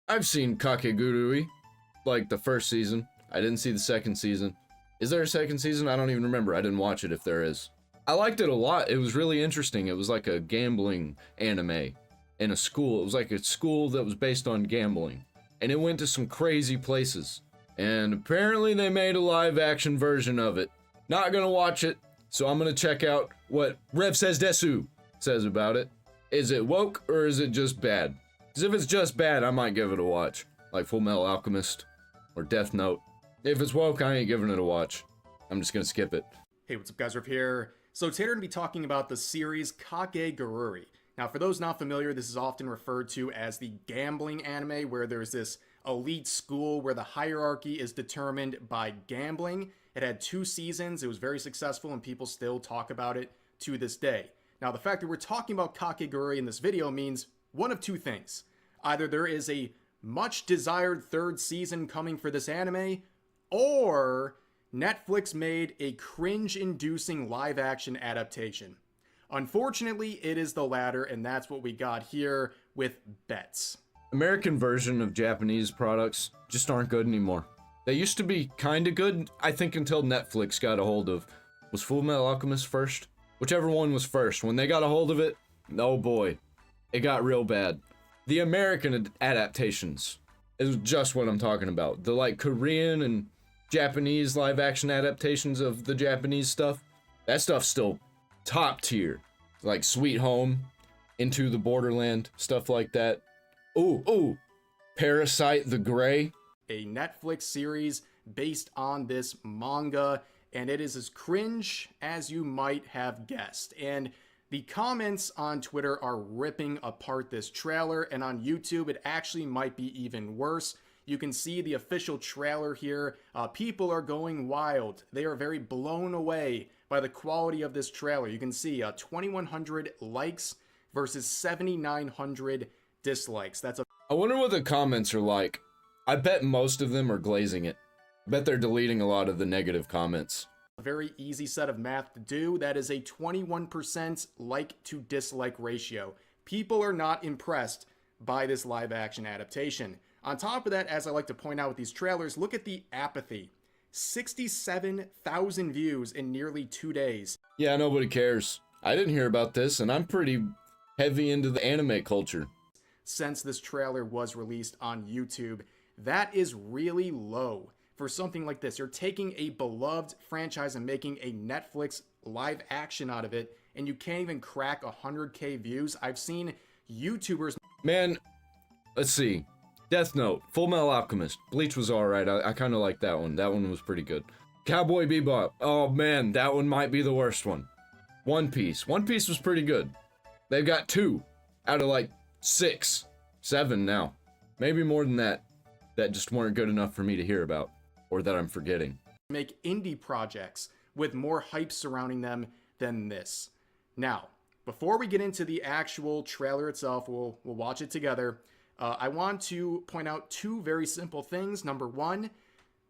I've seen Kakegurui, like the first season. I didn't see the second season. Is there a second season? I don't even remember. I didn't watch it if there is. I liked it a lot. It was really interesting. It was like a gambling anime in a school. It was like a school that was based on gambling. And it went to some crazy places. And apparently they made a live action version of it. Not gonna watch it, so I'm gonna check out what Rev Says Desu says about it. Is it woke or is it just bad? Because if it's just bad, I might give it a watch. Like Full Metal Alchemist or Death Note. If it's woke, I ain't giving it a watch. I'm just gonna skip it. Hey, what's up guys, Riff here. So today we're going to be talking about the series Kakegurui. Now for those not familiar, this is often referred to as the gambling anime, where there's this elite school where the hierarchy is determined by gambling. It had 2 seasons, it was very successful, and people still talk about it to this day. Now the fact that we're talking about Kakegurui in this video means one of 2 things. Either there is a much desired 3rd season coming for this anime, or Netflix made a cringe-inducing live-action adaptation. Unfortunately, it is the latter, and that's what we got here with Bets. American version of Japanese products just aren't good anymore. They used to be kinda good, I think, until Netflix got a hold of... Was Full Metal Alchemist first? Whichever one was first. When they got a hold of it, oh boy, it got real bad. The American adaptations is just what I'm talking about. The, like, Korean and Japanese live-action adaptations of the Japanese stuff, that stuff's still top tier. Like Sweet Home, Into the Borderland, stuff like that. Ooh, Parasite the Grey. A Netflix series based on this manga, and it is as cringe as you might have guessed. And the comments on Twitter are ripping apart this trailer, and on YouTube it actually might be even worse. You can see the official trailer here. People are going wild. They are very blown away by the quality of this trailer. You can see 2,100 likes versus 7,900 dislikes. I wonder what the comments are like. I bet most of them are glazing it. I bet they're deleting a lot of the negative comments. A very easy set of math to do. That is a 21% like to dislike ratio. People are not impressed by this live action adaptation. On top of that, as I like to point out with these trailers, look at the apathy. 67,000 views in nearly 2 days. Yeah, nobody cares. I didn't hear about this, and I'm pretty heavy into the anime culture. Since this trailer was released on YouTube, that is really low for something like this. You're taking a beloved franchise and making a Netflix live action out of it, and you can't even crack 100K views. I've seen YouTubers... Man, let's see. Death Note, Full Metal Alchemist, Bleach was alright. I kind of like that one. That one was pretty good. Cowboy Bebop. Oh man, that one might be the worst one. One Piece. One Piece was pretty good. They've got 2 out of like 6, 7 now. Maybe more than that. That just weren't good enough for me to hear about, or that I'm forgetting. Make indie projects with more hype surrounding them than this. Now, before we get into the actual trailer itself, we'll watch it together. I want to point out 2 very simple things. Number 1,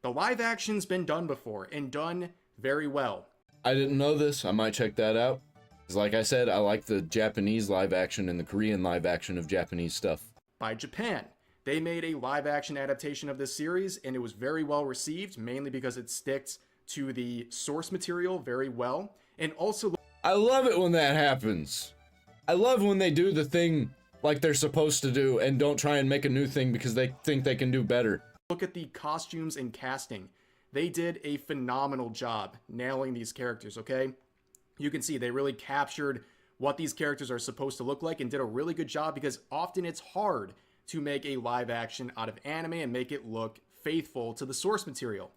the live action's been done before and done very well. I didn't know this. I might check that out. Because like I said, I like the Japanese live action and the Korean live action of Japanese stuff. By Japan. They made a live action adaptation of this series, and it was very well received, mainly because it sticks to the source material very well. And also... I love it when that happens. I love when they do the thing like they're supposed to do and don't try and make a new thing because they think they can do better. Look at the costumes and casting. They did a phenomenal job nailing these characters, okay? You can see they really captured what these characters are supposed to look like and did a really good job, because often it's hard to make a live action out of anime and make it look faithful to the source material.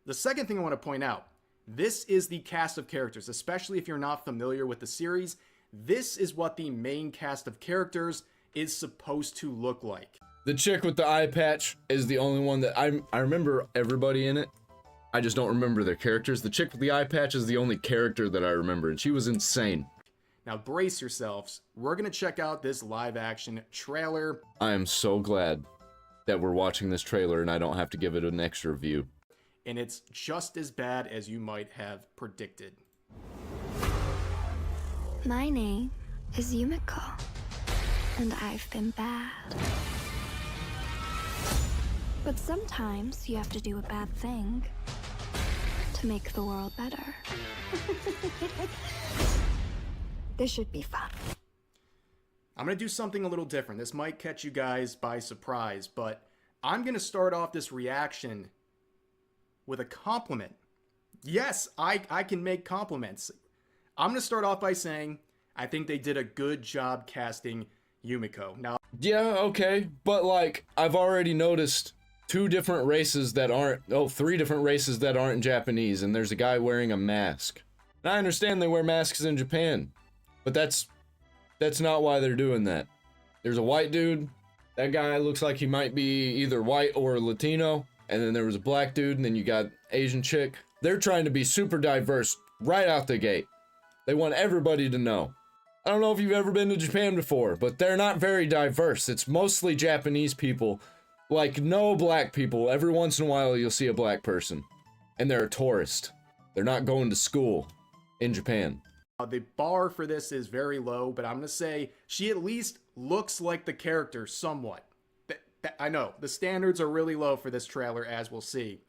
The second thing I want to point out, this is the cast of characters, especially if you're not familiar with the series. This is what the main cast of characters is supposed to look like. The chick with the eye patch is the only one that I remember everybody in it. I just don't remember their characters. The chick with the eye patch is the only character that I remember, and she was insane. Now brace yourselves. We're going to check out this live action trailer. I am so glad that we're watching this trailer and I don't have to give it an extra review. And it's just as bad as you might have predicted. My name is Yumiko, and I've been bad. But sometimes you have to do a bad thing to make the world better. This should be fun. I'm going to do something a little different. This might catch you guys by surprise, but I'm going to start off this reaction with a compliment. Yes, I can make compliments. I'm going to start off by saying I think they did a good job casting Yumiko. Now, Yeah, okay, but like, I've already noticed three different races that aren't Japanese, and there's a guy wearing a mask. And I understand they wear masks in Japan, but that's not why they're doing that. There's a white dude. That guy looks like he might be either white or Latino. And then there was a black dude, and then you got Asian chick. They're trying to be super diverse right out the gate. They want everybody to know. I don't know if you've ever been to Japan before, but they're not very diverse. It's mostly Japanese people. Like, no black people. Every once in a while, you'll see a black person. And they're a tourist. They're not going to school in Japan. the bar for this is very low, but I'm going to say she at least looks like the character somewhat. I know, the standards are really low for this trailer, as we'll see.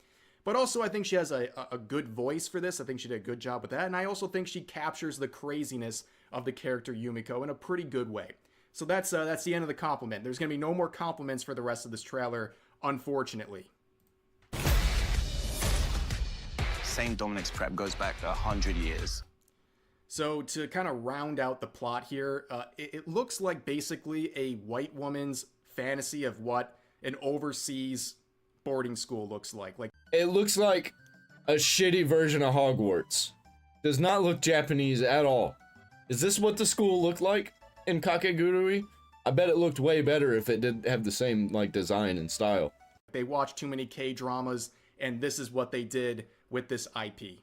But also, I think she has a good voice for this. I think she did a good job with that. And I also think she captures the craziness of the character Yumiko in a pretty good way. So that's the end of the compliment. There's going to be no more compliments for the rest of this trailer, unfortunately. St. Dominic's prep goes back 100 years. So to kind of round out the plot here, it looks like basically a white woman's fantasy of what an overseas boarding school looks like. It looks like a shitty version of Hogwarts. Does not look Japanese at all. Is this what the school looked like in Kakegurui? I bet it looked way better if it did have the same like design and style. They watched too many K-dramas, and this is what they did with this IP.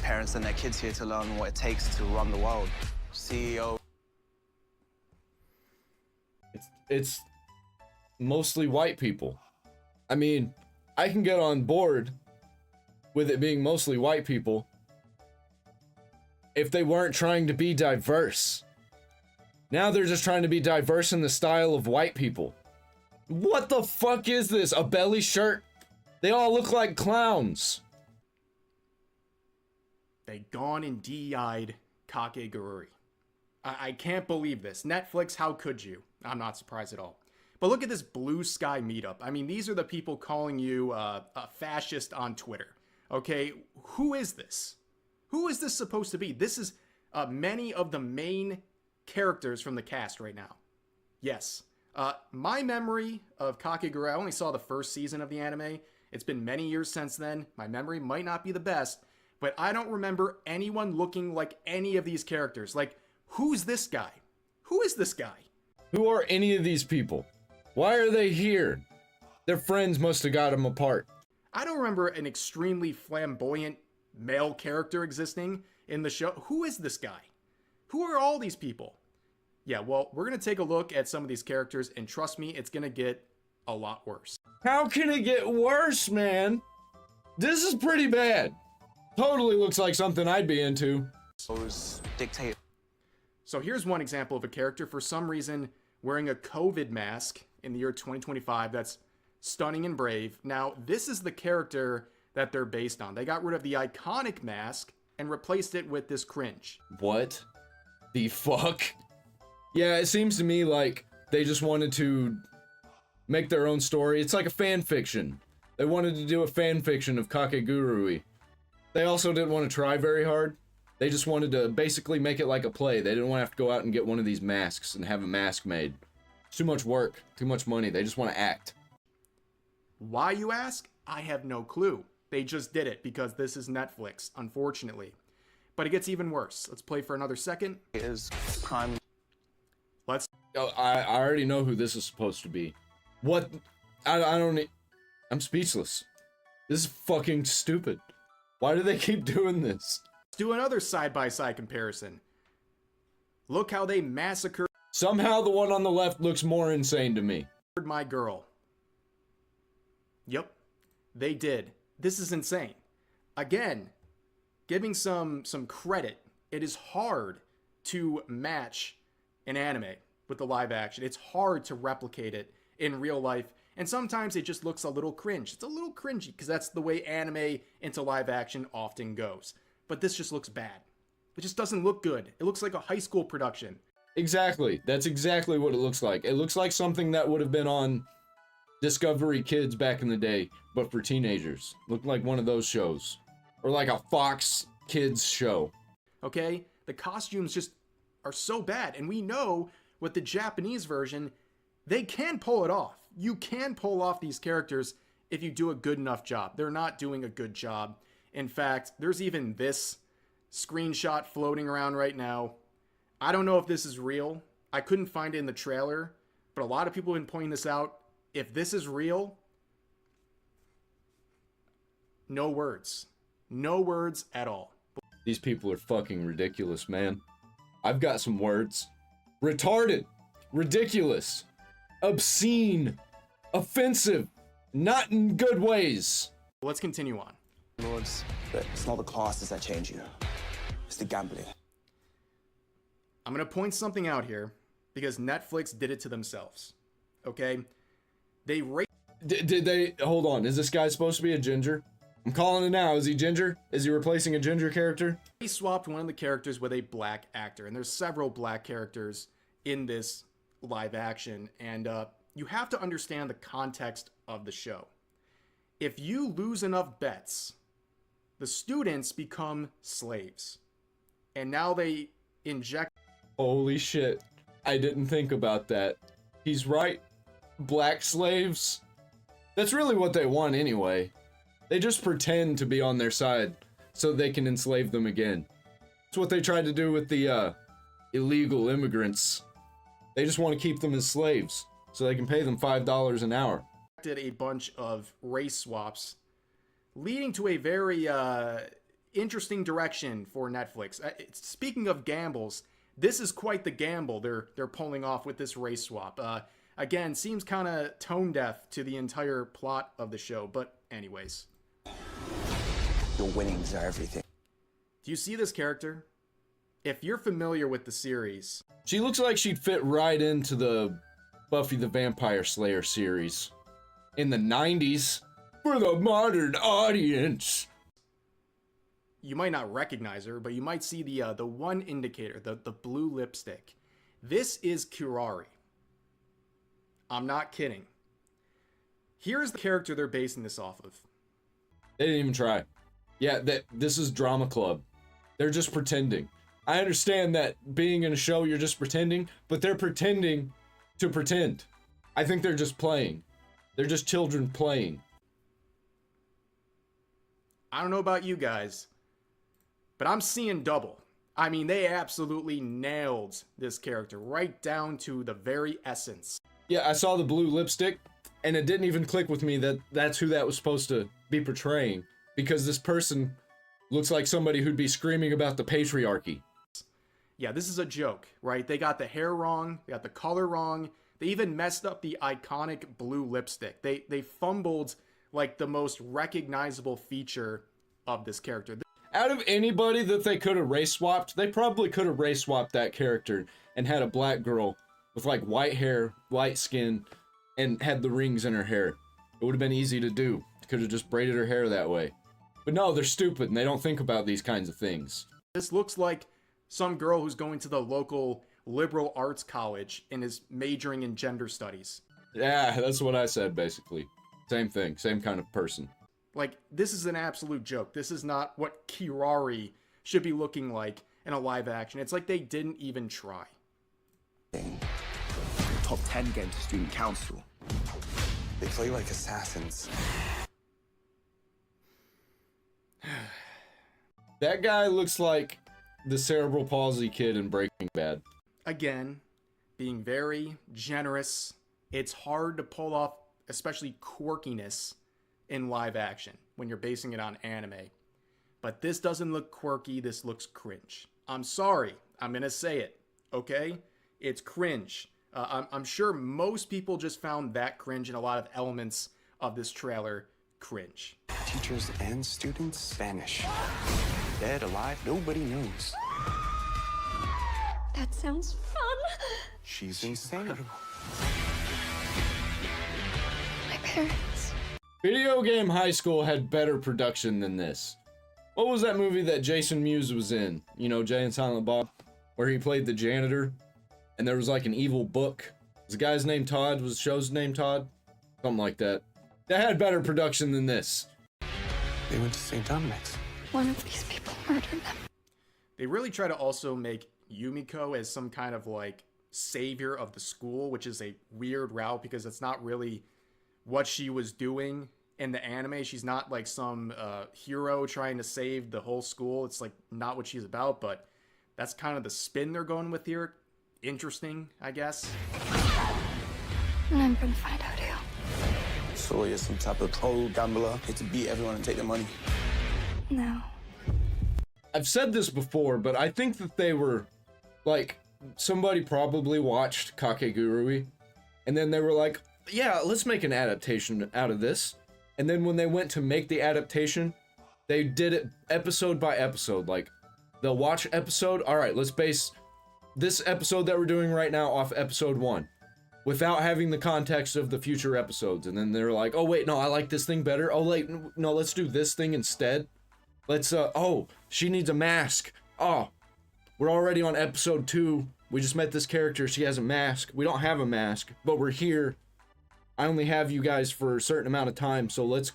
Parents send their kids here to learn what it takes to run the world. CEO. It's mostly white people. I mean, I can get on board with it being mostly white people if they weren't trying to be diverse. Now they're just trying to be diverse in the style of white people. What the fuck is this? A belly shirt? They all look like clowns. They gone and DEI'd Kakegurui. I can't believe this. Netflix, how could you? I'm not surprised at all. But look at this Blue Sky meetup. I mean, these are the people calling you a fascist on Twitter. Okay, who is this? Who is this supposed to be? This is many of the main characters from the cast right now. Yes. My memory of Kakegurui, I only saw the first season of the anime. It's been many years since then. My memory might not be the best, but I don't remember anyone looking like any of these characters. Like, who's this guy? Who is this guy? Who are any of these people? Why are they here? Their friends must have got them apart. I don't remember an extremely flamboyant male character existing in the show. Who is this guy? Who are all these people? Yeah, well, we're going to take a look at some of these characters, and trust me, it's going to get a lot worse. How can it get worse, man? This is pretty bad. Totally looks like something I'd be into. Those dictate. So here's one example of a character, for some reason, wearing a COVID mask in the year 2025. That's stunning and brave. Now, this is the character that they're based on. They got rid of the iconic mask and replaced it with this cringe. What the fuck? Yeah, it seems to me like they just wanted to make their own story. It's like a fan fiction. They wanted to do a fan fiction of Kakegurui. They also didn't want to try very hard. They just wanted to basically make it like a play. They didn't want to have to go out and get one of these masks and have a mask made. It's too much work, too much money. They just want to act. Why, you ask? I have no clue. They just did it because this is Netflix, unfortunately. But it gets even worse. Let's play for another second. Is crime. Let's. Oh, I already know who this is supposed to be. What? I don't. I'm speechless. This is fucking stupid. Why do they keep doing this? Let's do another side-by-side comparison. Look how they massacred Somehow the one on the left looks more insane to me. my girl. Yep, they did. This is insane. Again, giving some credit. It is hard to match an anime with the live action. It's hard to replicate it in real life, And sometimes it just looks a little cringe. It's a little cringy because that's the way anime into live action often goes. But this just looks bad. It just doesn't look good. It looks like a high school production. Exactly. That's exactly what it looks like. It looks like something that would have been on Discovery Kids back in the day, but for teenagers. Looked like one of those shows. Or like a Fox Kids show. Okay? The costumes just are so bad. And we know with the Japanese version, they can pull it off. You can pull off these characters if you do a good enough job. They're not doing a good job. In fact, there's even this screenshot floating around right now. I don't know if this is real. I couldn't find it in the trailer, but a lot of people have been pointing this out. If this is real, no words. No words at all. These people are fucking ridiculous, man. I've got some words. Retarded. Ridiculous. Obscene. Offensive. Not in good ways. Let's continue on. Lords, but it's not the classes that change you. It's the gambling. I'm going to point something out here because Netflix did it to themselves. Okay? They Did they... Hold on. Is this guy supposed to be a ginger? I'm calling it now. Is he ginger? Is he replacing a ginger character? They swapped one of the characters with a black actor. And there's several black characters in this live action. And you have to understand the context of the show. If you lose enough bets, the students become slaves. And now they inject... Holy shit. I didn't think about that. He's right. Black slaves. That's really what they want anyway. They just pretend to be on their side so they can enslave them again. That's what they tried to do with the illegal immigrants. They just want to keep them as slaves so they can pay them $5 an hour. Did a bunch of race swaps, leading to a very interesting direction for Netflix. Speaking of gambles, this is quite the gamble they're pulling off with this race swap. Again, seems kind of tone deaf to the entire plot of the show, but anyways. Your winnings are everything. Do you see this character? If you're familiar with the series... She looks like she'd fit right into the Buffy the Vampire Slayer series. In the 90s, for the modern audience. You might not recognize her, but you might see the one indicator, the blue lipstick. This is Kirari. I'm not kidding. Here's the character they're basing this off of. They didn't even try. Yeah, this is Drama Club. They're just pretending. I understand that being in a show, you're just pretending, but they're pretending to pretend. I think they're just playing. They're just children playing. I don't know about you guys, but I'm seeing double. I mean, they absolutely nailed this character right down to the very essence. Yeah, I saw the blue lipstick, and it didn't even click with me that that's who that was supposed to be portraying, because this person looks like somebody who'd be screaming about the patriarchy. Yeah, this is a joke, right? They got the hair wrong, they got the color wrong, they even messed up the iconic blue lipstick. They fumbled like the most recognizable feature of this character. Out of anybody that they could have race swapped, they probably could have race swapped that character and had a black girl with like white hair, light skin, and had the rings in her hair. It would have been easy to do. Could have just braided her hair that way. But no, they're stupid and they don't think about these kinds of things. This looks like some girl who's going to the local liberal arts college and is majoring in gender studies. Yeah, that's what I said basically. Same thing, same kind of person. Like, this is an absolute joke. This is not what Kirari should be looking like in a live action. It's like they didn't even try. Top 10 game to student council. They play like assassins. That guy looks like the cerebral palsy kid in Breaking Bad. Again, being very generous. It's hard to pull off, especially quirkiness in live action when you're basing it on anime. But this doesn't look quirky, this looks cringe. I'm sorry, I'm gonna say it, okay? It's cringe. I'm sure most people just found that cringe and a lot of elements of this trailer cringe. Teachers and students vanish. Dead, alive, nobody knows. That sounds fun. She's insane. parents. Video Game High School had better production than this. What was that movie that Jason Mewes was in? You know, Jay and Silent Bob? Where he played the janitor, and there was like an evil book. Was the guy's name Todd? Was the show's name Todd? Something like that. That had better production than this. They went to St. Dominic's. One of these people murdered them. They really try to also make Yumiko as some kind of like savior of the school, which is a weird route because it's not really what she was doing in the anime. She's not like some hero trying to save the whole school. It's like not what she's about, but that's kind of the spin they're going with here. Interesting, I guess. And I'm gonna find out who. So you're some type of pro gambler, hit to beat everyone and take their money. No. I've said this before, but I think that they were, like, somebody probably watched Kakegurui, and then they were like, yeah, let's make an adaptation out of this. And then when they went to make the adaptation, they did it episode by episode. Like, they'll watch episode, all right, let's base this episode that we're doing right now off episode 1, without having the context of the future episodes. And then they're like, oh wait, no, I like this thing better. Oh wait, no, let's do this thing instead. Let's, oh, she needs a mask. Oh, we're already on episode 2. We just met this character, she has a mask. We don't have a mask, but we're here. I only have you guys for a certain amount of time, so let's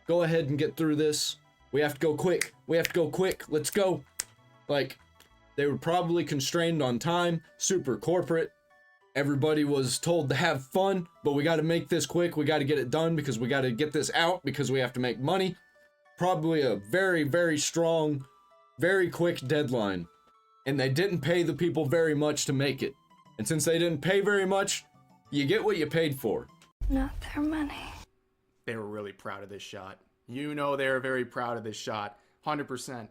go ahead and get through this. We have to go quick. We have to go quick. Let's go. Like, they were probably constrained on time, super corporate. Everybody was told to have fun, but we got to make this quick. We got to get it done because we got to get this out because we have to make money. Probably a very, very strong, very quick deadline. And they didn't pay the people very much to make it. And since they didn't pay very much, you get what you paid for. Not their money. They were really proud of this shot. You know they were very proud of this shot. 100%.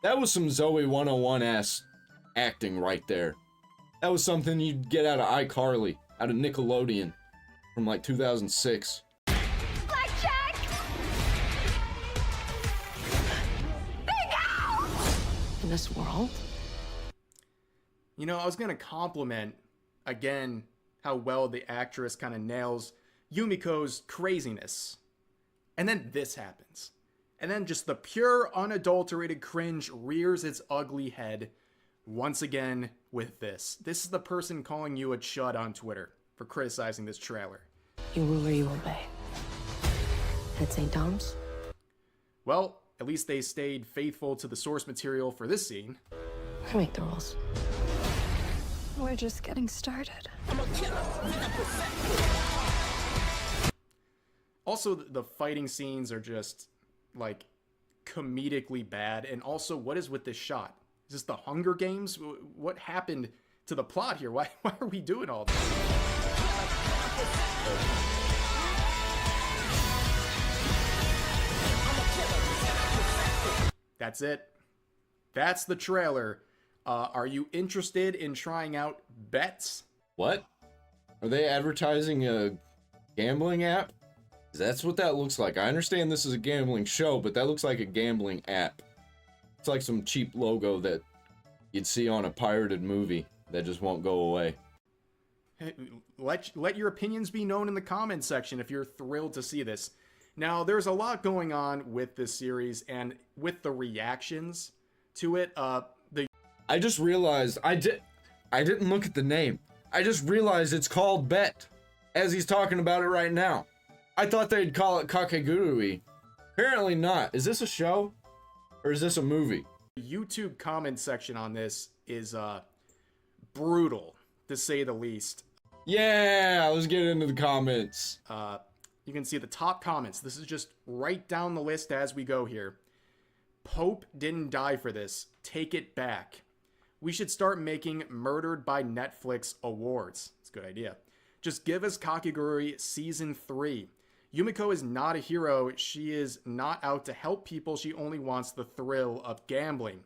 That was some Zoe 101-ass acting right there. That was something you'd get out of iCarly, out of Nickelodeon, from like 2006. Blackjack! Bingo! In this world? You know, I was gonna compliment, again, how well the actress kind of nails Yumiko's craziness. And then this happens. And then just the pure, unadulterated cringe rears its ugly head once again with this. This is the person calling you a chud on Twitter for criticizing this trailer. You rule or you obey. At St. Dom's? Well, at least they stayed faithful to the source material for this scene. I make the rules. We're just getting started. Also, the fighting scenes are just, like, comedically bad. And also, what is with this shot? Is this the Hunger Games? What happened to the plot here? Why are we doing all this? That's it. That's the trailer. Are you interested in trying out bets? What? Are they advertising a gambling app? That's what that looks like. I understand this is a gambling show, but that looks like a gambling app. It's like some cheap logo that you'd see on a pirated movie that just won't go away. Hey, let your opinions be known in the comments section if you're thrilled to see this. Now, there's a lot going on with this series and with the reactions to it. I just realized I didn't look at the name. I just realized it's called Bet, as he's talking about it right now. I thought they'd call it Kakegurui. Apparently not. Is this a show? Or is this a movie? The YouTube comment section on this is brutal, to say the least. Yeah, let's get into the comments. You can see the top comments. This is just right down the list as we go here. Pope didn't die for this. Take it back. We should start making Murdered by Netflix awards. It's a good idea. Just give us Kakegurui Season 3. Yumiko is not a hero. She is not out to help people. She only wants the thrill of gambling.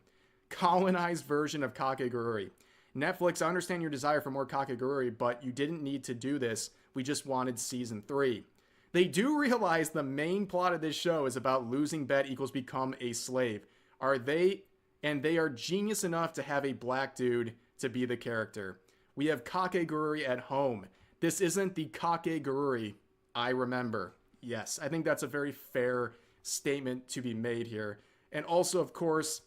Colonized version of Kakegurui. Netflix, I understand your desire for more Kakegurui, but you didn't need to do this. We just wanted Season 3. They do realize the main plot of this show is about losing bet equals become a slave. Are they and they are genius enough to have a black dude to be the character. We have Kakegurui at home. This isn't the Kakegurui I remember. Yes, I think that's a very fair statement to be made here. And also, of course,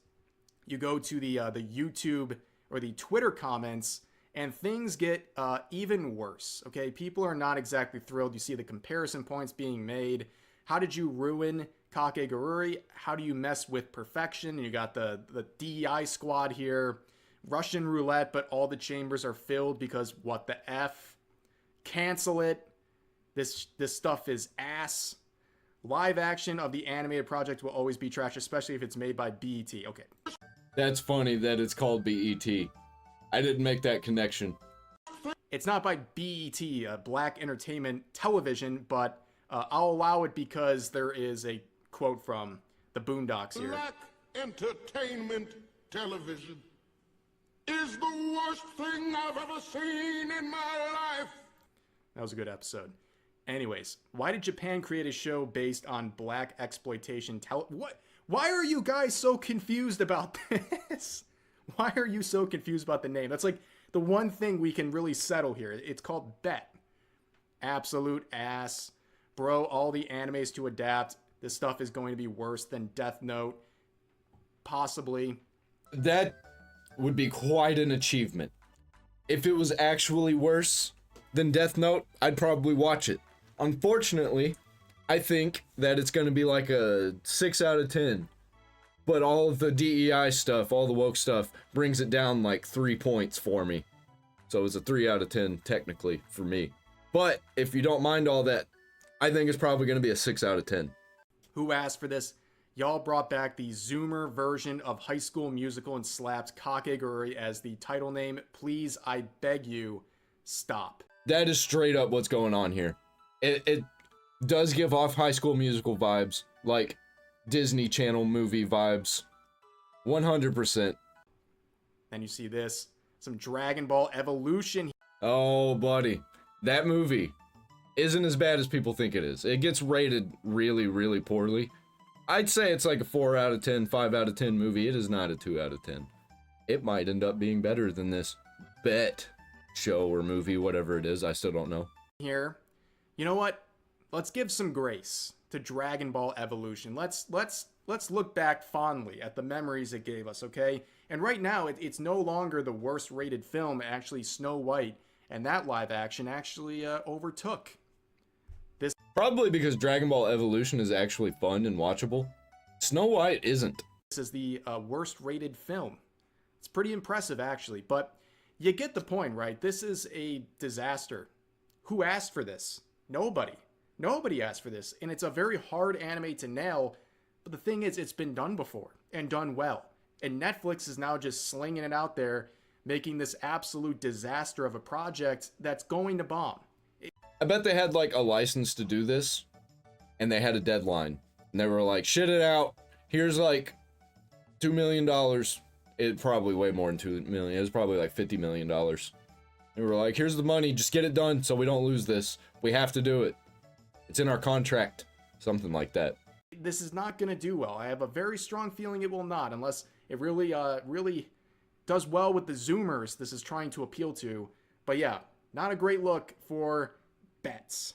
you go to the YouTube or the Twitter comments, and things get even worse. Okay, people are not exactly thrilled. You see the comparison points being made. How did you ruin Kakegurui? How do you mess with perfection? And you got the DEI squad here. Russian roulette, but all the chambers are filled because what the F? Cancel it. This stuff is ass. Live action of the animated project will always be trash, especially if it's made by BET. Okay. That's funny that it's called BET. I didn't make that connection. It's not by BET, Black Entertainment Television, but I'll allow it because there is a quote from the Boondocks here. Black Entertainment Television is the worst thing I've ever seen in my life. That was a good episode. Anyways, why did Japan create a show based on black exploitation? What? Why are you guys so confused about this? Why are you so confused about the name? That's like the one thing we can really settle here. It's called Bet. Absolute ass. Bro, all the animes to adapt. This stuff is going to be worse than Death Note. Possibly. That would be quite an achievement. If it was actually worse than Death Note, I'd probably watch it. Unfortunately, I think that it's going to be like a 6 out of 10. But all of the DEI stuff, all the woke stuff, brings it down like 3 points for me. So it's a 3 out of 10 technically for me. But if you don't mind all that, I think it's probably going to be a 6 out of 10. Who asked for this? Y'all brought back the Zoomer version of High School Musical and slapped Kakegurui as the title name. Please, I beg you, stop. That is straight up what's going on here. It does give off High School Musical vibes, like Disney Channel movie vibes. 100%. Then you see this, some Dragon Ball Evolution. Oh, buddy. That movie isn't as bad as people think it is. It gets rated really, really poorly. I'd say it's like a 4 out of 10, 5 out of 10 movie. It is not a 2 out of 10. It might end up being better than this Bet show or movie, whatever it is. I still don't know. Here, you know what? Let's give some grace to Dragon Ball Evolution. Let's look back fondly at the memories it gave us, okay? And right now, it's no longer the worst rated film. Actually, Snow White and that live action actually overtook this. Probably because Dragon Ball Evolution is actually fun and watchable. Snow White isn't. This is the worst rated film. It's pretty impressive, actually, but you get the point, right? This is a disaster. Who asked for this? Nobody. Nobody asked for this, and it's a very hard anime to nail, but the thing is, it's been done before, and done well. And Netflix is now just slinging it out there, making this absolute disaster of a project that's going to bomb. I bet they had like a license to do this, and they had a deadline, and they were like, shit it out, here's like $2 million. It probably way more than 2 million. It was probably like $50 million. They were like, here's the money, just get it done so we don't lose this. We have to do it. It's in our contract. Something like that. This is not going to do well. I have a very strong feeling it will not, unless it really does well with the Zoomers this is trying to appeal to. But yeah, not a great look for bets.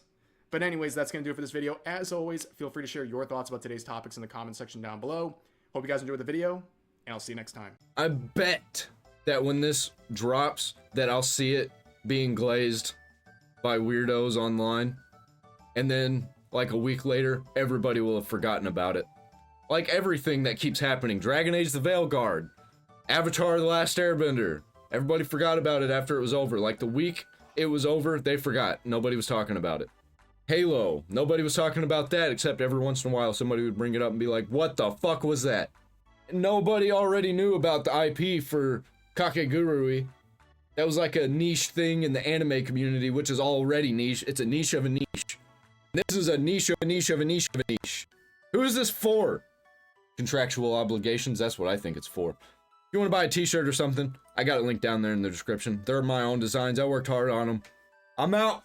But anyways, that's going to do it for this video. As always, feel free to share your thoughts about today's topics in the comment section down below. Hope you guys enjoyed the video, and I'll see you next time. I bet that when this drops, that I'll see it being glazed by weirdos online. And then, like a week later, everybody will have forgotten about it. Like everything that keeps happening. Dragon Age the Veil Guard. Avatar The Last Airbender. Everybody forgot about it after it was over. Like the week it was over, they forgot. Nobody was talking about it. Halo. Nobody was talking about that, except every once in a while somebody would bring it up and be like, what the fuck was that? Nobody already knew about the IP for Kakegurui. That was like a niche thing in the anime community, which is already niche. It's a niche of a niche. This is a niche of a niche of a niche of a niche. Who is this for? Contractual obligations, that's what I think it's for. If you want to buy a t-shirt or something, I got it linked down there in the description. They're my own designs. I worked hard on them. I'm out.